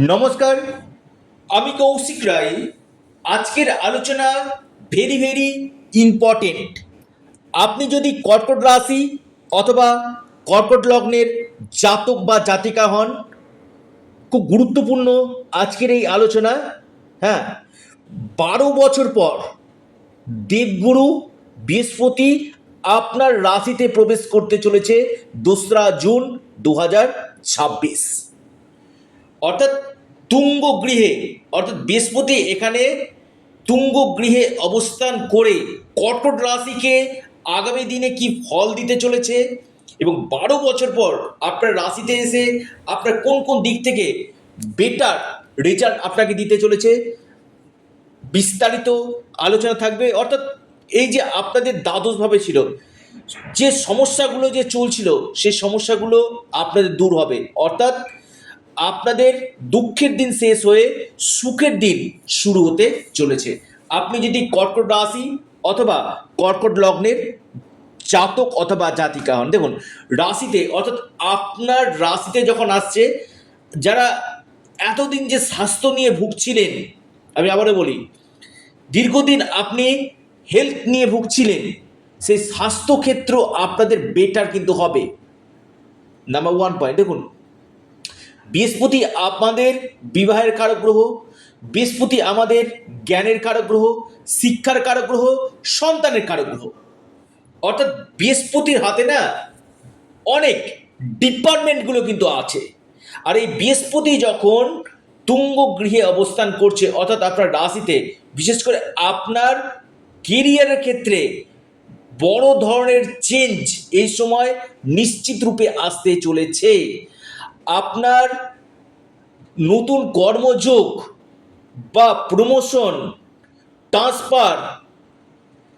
নমস্কার, আমি কৌশিক রায়। আজকের আলোচনা ভেরি ভেরি ইম্পর্টেন্ট। আপনি যদি কর্কট রাশি অথবা কর্কট লগ্নের জাতক বা জাতিকা হন, খুব গুরুত্বপূর্ণ আজকের এই আলোচনা। হ্যাঁ, 12 বছর পর দেবগুরু বৃহস্পতি আপনার রাশিতে প্রবেশ করতে চলেছে 2রা জুন 2026। অর্থাৎ তুঙ্গ গৃহে, অর্থাৎ বৃহস্পতি এখানে তুঙ্গ গৃহে অবস্থান করে কর্কট রাশিকে আগামী দিনে কি ফল দিতে চলেছে এবং 12 বছর পর আপনার রাশিতে এসে আপনার কোন কোন দিক থেকে বেটার রেজাল্ট আপনাকে দিতে চলেছে, বিস্তারিত আলোচনা থাকবে। অর্থাৎ এই যে আপনাদের দ্বাদশভাবে ছিল যে সমস্যাগুলো যে চলছিল, সেই সমস্যাগুলো আপনাদের দূর হবে। অর্থাৎ আপনাদের দুঃখের দিন শেষ হয়ে সুখের দিন শুরু হতে চলেছে। আপনি যদি কর্কট রাশি অথবা কর্কট লগ্নের জাতক অথবা জাতিকা হন, দেখুন রাশিতে, অর্থাৎ আপনার রাশিতে যখন আসছে, যারা এতদিন যে স্বাস্থ্য নিয়ে ভুগছিলেন, আমি আবারও বলি, দীর্ঘদিন আপনি হেলথ নিয়ে ভুগছিলেন, সেই স্বাস্থ্যক্ষেত্র আপনাদের বেটার কিন্তু হবে। নাম্বার 1 পয়েন্ট, দেখুন বৃহস্পতি আমাদের বিবাহের কারক গ্রহ, বৃহস্পতি আমাদের জ্ঞানের কারক গ্রহ, শিক্ষার কারক গ্রহ, সন্তানের কারক গ্রহ। অর্থাৎ বৃহস্পতির হাতে না অনেক ডিপার্টমেন্টগুলো কিন্তু আছে। আর এই বৃহস্পতি যখন তুঙ্গ গৃহে অবস্থান করছে, অর্থাৎ আপনার রাশিতে, বিশেষ করে আপনার কেরিয়ারের ক্ষেত্রে বড় ধরনের চেঞ্জ এই সময় নিশ্চিত রূপে আসতে চলেছে। আপনার নতুন কর্মযোগ বা প্রমোশন, ট্রান্সফার,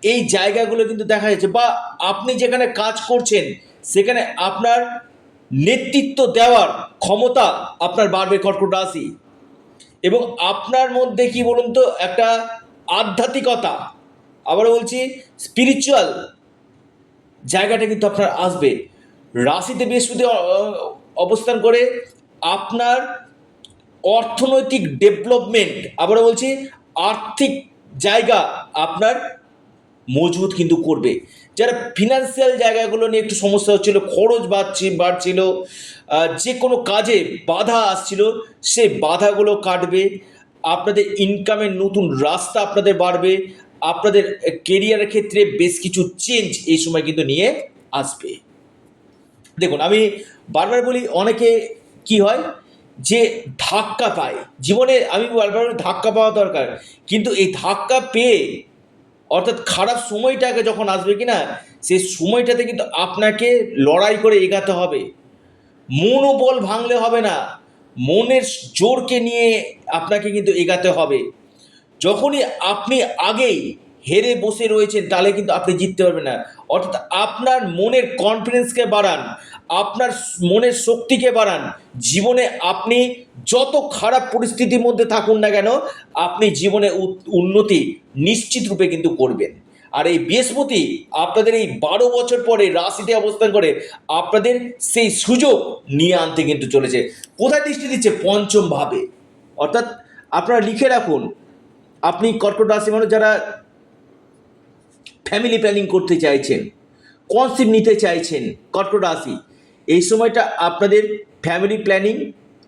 এই জায়গাগুলো কিন্তু দেখা যাচ্ছে, বা আপনি যেখানে কাজ করছেন সেখানে আপনার নেতৃত্ব দেওয়ার ক্ষমতা আপনার বাড়বে কর্কট রাশি। এবং আপনার মধ্যে কি বলুন তো, একটা আধ্যাত্মিকতা, আবারও বলছি স্পিরিচুয়াল জায়গাটা কিন্তু আপনার আসবে। রাশিতে বৃহস্পতি অবস্থান করে আপনার অর্থনৈতিক ডেভেলপমেন্ট, আবারও বলছি আর্থিক জায়গা আপনার মজবুত কিন্তু করবে। যারা ফিনান্সিয়াল জায়গাগুলো নিয়ে একটু সমস্যা হচ্ছিল, খরচ বাড়ছিল, যে কোনো কাজে বাধা আসছিল, সেই বাধাগুলো কাটবে। আপনাদের ইনকামের নতুন রাস্তা আপনাদের বাড়বে। আপনাদের কেরিয়ারের ক্ষেত্রে বেশ কিছু চেঞ্জ এই সময় কিন্তু নিয়ে আসবে। দেখুন আমি বারবার বলি, অনেকে কি হয় যে ধাক্কা পায় জীবনে, আমি বারবার ধাক্কা পাওয়া দরকার, কিন্তু এই ধাক্কা পেয়ে, অর্থাৎ খারাপ সময়টাকে যখন আসবে কিনা, সেই সময়টাতে কিন্তু আপনাকে লড়াই করে এগাতে হবে। মনোবল ভাঙলে হবে না, মনের জোরকে নিয়ে আপনাকে কিন্তু এগাতে হবে। যখনই আপনি আগেই হেরে বসে রয়েছেন, তাহলে কিন্তু আপনি জিততে পারবেন না। অর্থাৎ আপনার মনের কনফিডেন্সকে বাড়ান, আপনার মনের শক্তিকে বাড়ান। জীবনে আপনি যত খারাপ পরিস্থিতির মধ্যে থাকুন না কেন, আপনি জীবনে উন্নতি নিশ্চিত রূপে কিন্তু করবেন। আর এই বৃহস্পতি আপনাদের এই 12 বছর পরে রাশিতে অবস্থান করে আপনাদের সেই সুযোগ নিয়ে আনতে কিন্তু চলেছে। কোথায় দৃষ্টি দিচ্ছে? পঞ্চম ভাবে। অর্থাৎ আপনারা লিখে রাখুন, আপনি কর্কট রাশি মানুষ যারা ফ্যামিলি প্ল্যানিং করতে চাইছেন, কনসেপ্ট নিতে চাইছেন, কর্কট রাশি, এই সময়টা আপনাদের ফ্যামিলি প্ল্যানিং,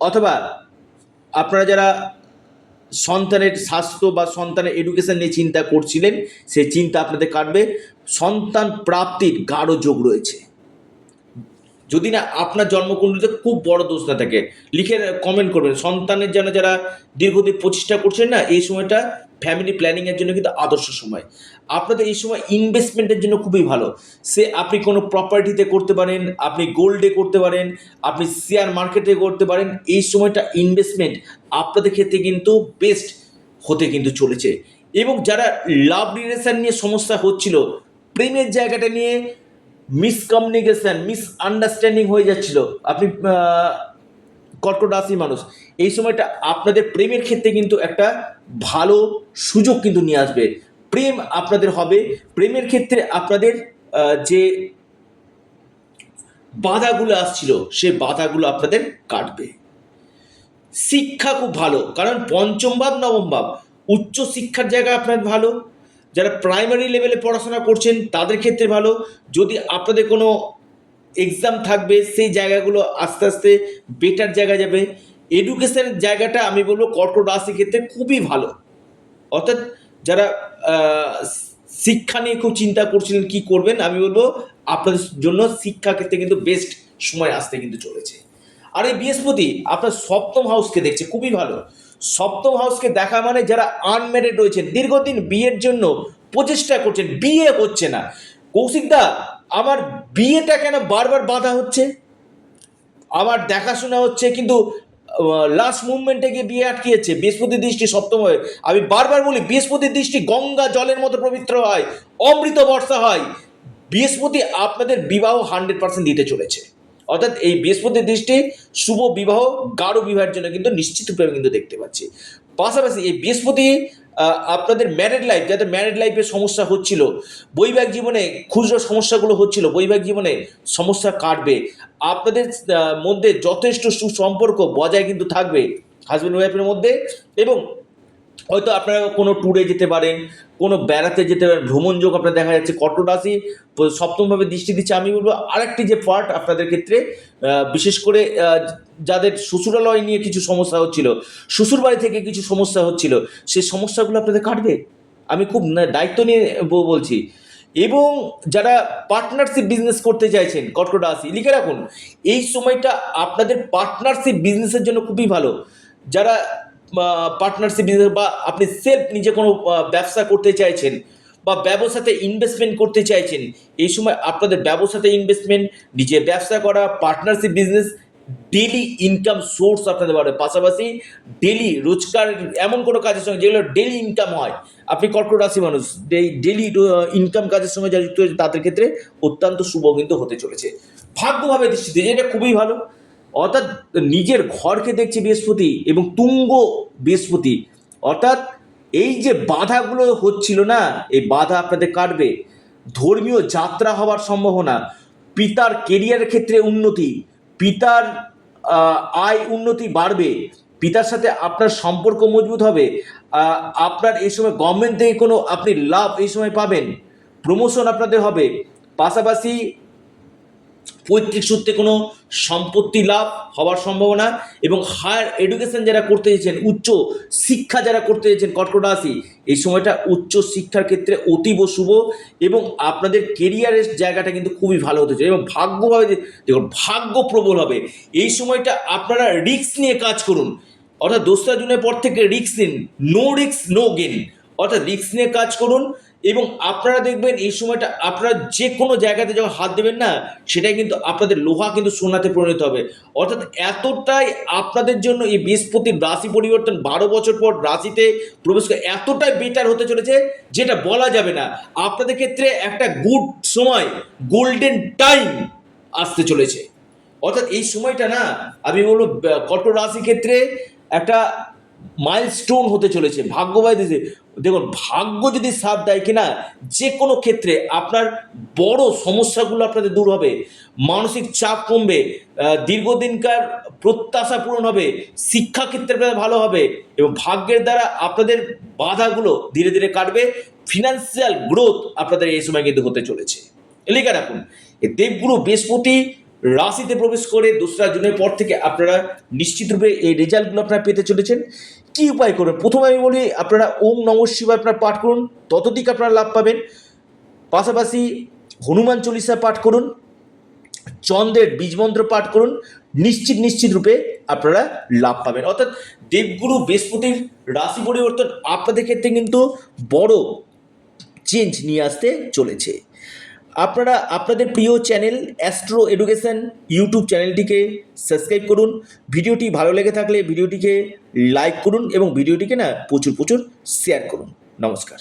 অথবা আপনারা যারা সন্তানের স্বাস্থ্য বা সন্তানের এডুকেশন নিয়ে চিন্তা করছিলেন, সেই চিন্তা আপনাদের কাটবে। সন্তান প্রাপ্তির গাঢ় যোগ রয়েছে, যদি না আপনার জন্মকুণ্ডলিতে খুব বড় দোষ না থাকে। লিখে কমেন্ট করবেন, সন্তানের জন্য যারা দীর্ঘদিন প্রচেষ্টা করছেন না, এই সময়টা ফ্যামিলি প্ল্যানিংয়ের জন্য কিন্তু আদর্শ সময়। আপনাদের এই সময় ইনভেস্টমেন্টের জন্য খুবই ভালো। সে আপনি কোনো প্রপার্টিতে করতে পারেন, আপনি গোল্ডে করতে পারেন, আপনি শেয়ার মার্কেটে করতে পারেন। এই সময়টা ইনভেস্টমেন্ট আপনাদের ক্ষেত্রে কিন্তু বেস্ট হতে কিন্তু চলেছে। এবং যারা লাভ রিলেশন নিয়ে সমস্যা হচ্ছিল, প্রেমের জায়গাটা নিয়ে মিসকমিউনিকেশন, মিসআন্ডারস্ট্যান্ডিং হয়ে যাচ্ছিল, আপনি কর্কট রাশির মানুষ, এই সময়টা আপনাদের প্রেমের ক্ষেত্রে কিন্তু একটা ভালো সুযোগ কিন্তু নিয়ে আসবে। প্রেম আপনাদের হবে। প্রেমের ক্ষেত্রে আপনাদের যে বাধাগুলো আসছিল, সে বাধাগুলো আপনাদের কাটবে। শিক্ষা খুব ভালো, কারণ পঞ্চম ভাব নবম ভাব উচ্চ শিক্ষার জায়গা আপনার ভালো। যারা প্রাইমারি লেভেলে পড়াশোনা করছেন তাদের ক্ষেত্রে ভালো। যদি আপনাদের কোনো এক্সাম থাকবে সেই জায়গাগুলো আস্তে আস্তে বেটার জায়গায় যাবে। এডুকেশনের জায়গাটা আমি বলবো কর্কট রাশির ক্ষেত্রে খুবই ভালো। অর্থাৎ যারা আহ, শিক্ষা নিয়ে খুব চিন্তা করছিলেন কি করবেন, আমি বলবো আপনাদের জন্য শিক্ষা ক্ষেত্রে কিন্তু বেস্ট সময় আসতে কিন্তু চলেছে। আর এই বৃহস্পতি আপনার সপ্তম হাউসকে দেখছে, খুবই ভালো। সপ্তম হাউসকে দেখা মানে যারা আনম্যারিড রয়েছেন, দীর্ঘদিন বিয়ের জন্য প্রচেষ্টা করছেন, বিয়ে হচ্ছে না, কৌশিকদা আমার বিয়েটা কেন বারবার বাধা হচ্ছে, আমার দেখাশোনা হচ্ছে কিন্তু লাস্ট মুভমেন্টে গিয়ে বিয়ে আটকে যাচ্ছে, বৃহস্পতির দৃষ্টি সপ্তম হয়। আমি বারবার বলি বৃহস্পতির দৃষ্টি গঙ্গা জলের মতো পবিত্র হয়, অমৃত বর্ষা হয়। বৃহস্পতি আপনাদের বিবাহ 100% দিতে চলেছে। অর্থাৎ এই বৃহস্পতির দৃষ্টি শুভ বিবাহ, গাঢ় বিবাহের জন্য কিন্তু নিশ্চিত রূপে আমি কিন্তু দেখতে পাচ্ছি। পাশাপাশি এই বৃহস্পতি আপনাদের ম্যারিড লাইফ, যাদের ম্যারিড লাইফে সমস্যা হচ্ছিল, বৈবাহিক জীবনে খুচরো সমস্যাগুলো হচ্ছিল, বৈবাহিক জীবনে সমস্যা কাটবে। আপনাদের মধ্যে যথেষ্ট সুসম্পর্ক বজায় কিন্তু থাকবে হাজব্যান্ড ওয়াইফের মধ্যে। এবং হয়তো আপনারা কোনো ট্যুরে যেতে পারেন, কোনো বেড়াতে যেতে পারেন, ভ্রমণ যোগ আপনার দেখা যাচ্ছে। কর্কট রাশি সপ্তমভাবে দৃষ্টি দিচ্ছে। আমি বলবো আরেকটি যে পার্ট আপনাদের ক্ষেত্রে বিশেষ করে যাদের শ্বশুরালয় নিয়ে কিছু সমস্যা হচ্ছিল, শ্বশুর বাড়ি থেকে কিছু সমস্যা হচ্ছিল, সেই সমস্যাগুলো আপনাদের কাটবে। আমি খুব দায়িত্ব নিয়ে বলছি। এবং যারা পার্টনারশিপ বিজনেস করতে চাইছেন কর্কট রাশি, লিখে রাখুন এই সময়টা আপনাদের পার্টনারশিপ বিজনেসের জন্য খুবই ভালো। যারা পার্টনারশিপ বিজনেস বা আপনি সেলফ নিজে কোনো ব্যবসা করতে চাইছেন বা ব্যবসাতে ইনভেস্টমেন্ট করতে চাইছেন, এই সময় আপনাদের ব্যবসাতে ইনভেস্টমেন্ট, নিজে ব্যবসা করা, partnership business, daily income source আপনাদের বাড়বে। পাশাপাশি ডেলি রোজগার এমন কোনো কাজের সঙ্গে যেগুলো ডেলি ইনকাম হয়, আপনি কর্কট রাশি মানুষ, ডেলি ইনকাম কাজের সঙ্গে যারা যুক্ত হয়েছে তাদের ক্ষেত্রে অত্যন্ত শুভ কিন্তু হতে চলেছে। ভাগ্যভাবে দৃষ্টিতে যেটা খুবই ভালো। অর্থাৎ নিজের ঘরকে দেখছে বৃহস্পতি এবং তুঙ্গ বৃহস্পতি। অর্থাৎ এই যে বাধাগুলো হচ্ছিল না, এই বাধা আপনাদের কাটবে। ধর্মীয় যাত্রা হওয়ার সম্ভাবনা, পিতার কেরিয়ারের ক্ষেত্রে উন্নতি, পিতার আয় উন্নতি বাড়বে, পিতার সাথে আপনার সম্পর্ক মজবুত হবে। আপনার এই সময় গভর্নমেন্ট থেকে কোনো আপনি লাভ এই সময় পাবেন, প্রমোশন আপনাদের হবে। পাশাপাশি পৈতৃক সূত্রে কোনো সম্পত্তি লাভ হওয়ার সম্ভাবনা। এবং হায়ার এডুকেশন যারা করতে চাইছেন, উচ্চ শিক্ষা যারা করতে চাইছেন কর্কট রাশি, এই সময়টা উচ্চ শিক্ষার ক্ষেত্রে অতীব শুভ। এবং আপনাদের কেরিয়ারের জায়গাটা কিন্তু খুবই ভালো হতে চলেছে। এবং ভাগ্যভাবে দেখুন ভাগ্য প্রবল হবে এই সময়টা। আপনারা রিস্ক নিয়ে কাজ করুন, অর্থাৎ 2রা জুনের পর থেকে রিস্ক নিন, নো রিস্ক নো গেন। অর্থাৎ রিস্ক নিয়ে কাজ করুন এবং আপনারা দেখবেন এই সময়টা আপনারা যে কোনো জায়গাতে যখন হাত দেবেন না, সেটাই কিন্তু আপনাদের লোহা কিন্তু সোনাতে পরিণত হবে। অর্থাৎ এতটাই আপনাদের জন্য এই বৃহস্পতির রাশি পরিবর্তন 12 বছর পর রাশিতে প্রবেশ করে এতটাই বেটার হতে চলেছে যেটা বলা যাবে না। আপনাদের ক্ষেত্রে একটা গুড সময়, গোল্ডেন টাইম আসতে চলেছে। অর্থাৎ এই সময়টা না, আমি বলবো কর্কট রাশির ক্ষেত্রে একটা মাইলস্টোন হতে চলেছে ভাগ্যবাই দিতে। দেখুন ভাগ্য যদি সাথ দেয় কিনা, যে কোনো ক্ষেত্রে আপনার বড় সমস্যাগুলো আপনাদের দূর হবে, মানসিক চাপ কমবে, দীর্ঘদিনকার প্রত্যাশা পূরণ হবে, শিক্ষাক্ষেত্রে ভালো হবে এবং ভাগ্যের দ্বারা আপনাদের বাধাগুলো ধীরে ধীরে কাটবে। ফিনান্সিয়াল গ্রোথ আপনাদের এই সময় কিন্তু হতে চলেছে। লিখে রাখুন এই দেবগুরু বৃহস্পতি রাশিতে প্রবেশ করে 2রা জুনের পর থেকে আপনারা নিশ্চিতরূপে এই রেজাল্টগুলো আপনারা পেতে চলেছেন। কি উপায় করবেন? প্রথমে আমি বলি আপনারা ওম নমঃ শিবায় আপনারা পাঠ করুন, ততোধিক আপনারা লাভ পাবেন। পাশাপাশি হনুমান চল্লিশা পাঠ করুন, চন্দ্রের বীজমন্ত্র পাঠ করুন, নিশ্চিত রূপে আপনারা লাভ পাবেন। অর্থাৎ দেবগুরু বৃহস্পতির রাশি পরিবর্তন আপনাদের ক্ষেত্রে কিন্তু বড় চেঞ্জ নিয়ে আসতে চলেছে। আপনারা আপনাদের প্রিয় চ্যানেল অ্যাস্ট্রো এডুকেশন ইউটিউব চ্যানেলটিকে সাবস্ক্রাইব করুন। ভিডিওটি ভালো লেগে থাকলে ভিডিওটিকে লাইক করুন এবং ভিডিওটিকে না প্রচুর শেয়ার করুন। নমস্কার।